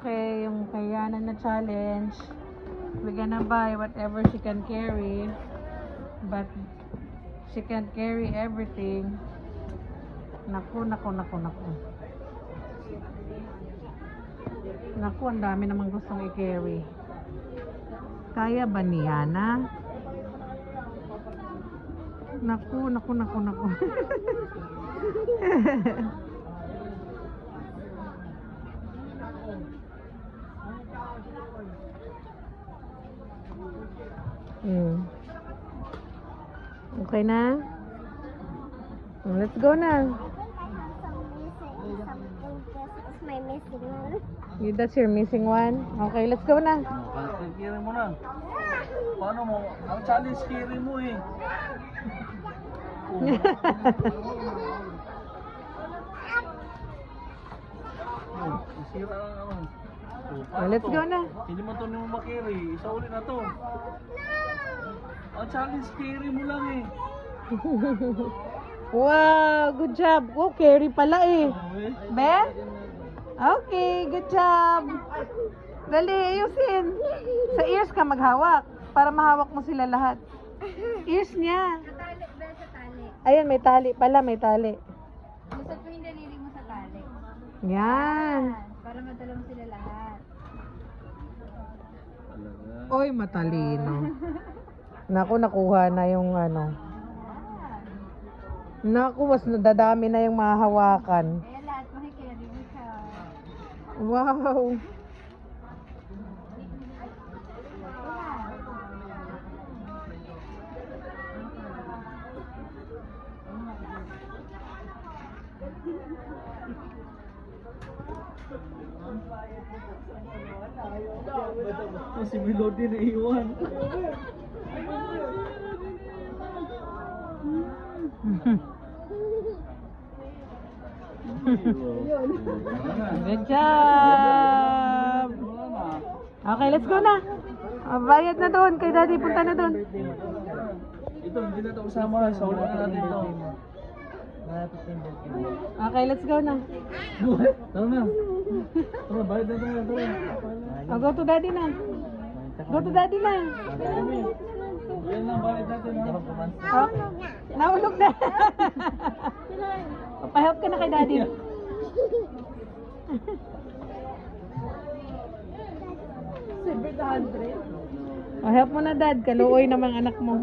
Okay, yung kaya na challenge. We're gonna buy whatever she can carry. But she can't carry everything. Naku. Naku, ang dami namang gustong i-carry. Kaya ba niya na? Naku. Okay na? Let's go na. My missing one. That's your missing one? Okay, let's go na. Kiri mo na. Paano mo? Ang challenge kiri mo eh. Sira lang naman. Let's go na. Hindi mo ito mo makiri. Isa ulit na to. Ang challenge kiri mo lang eh. Wow, good job. Oh, carry pala eh. Be? Okay, good job. Dali, ayusin. Sa ears ka maghawak para mahawak mo sila lahat. Ears niya. Sa tali, be, sa tali. Ayun, may tali pala, may tali. Lusot mo yung daliri mo sa tali. Yan. Para madala mo sila lahat. Oy, matalino. Naku, nakuha na yung ano. Naku, mas nadadami na yung mahahawakan. Kaya lahat makikerry mo siya. Wow. Si Melody na iwan. Good job. Okay, let's go na. Bayad na doon. Kay Daddy, punta na doon. Ito, hindi na ito usama. Sa ulit na natin ito. Okay, let's go na. Tara na. Tara, bayad na tayo. Oh, go to Daddy na. Go to Daddy na. Yan lang, bayad natin. Oh, nahulog na. Papahelp ka na kay Daddy. Oh, help mo na, Dad. Kaluoy namang anak mo.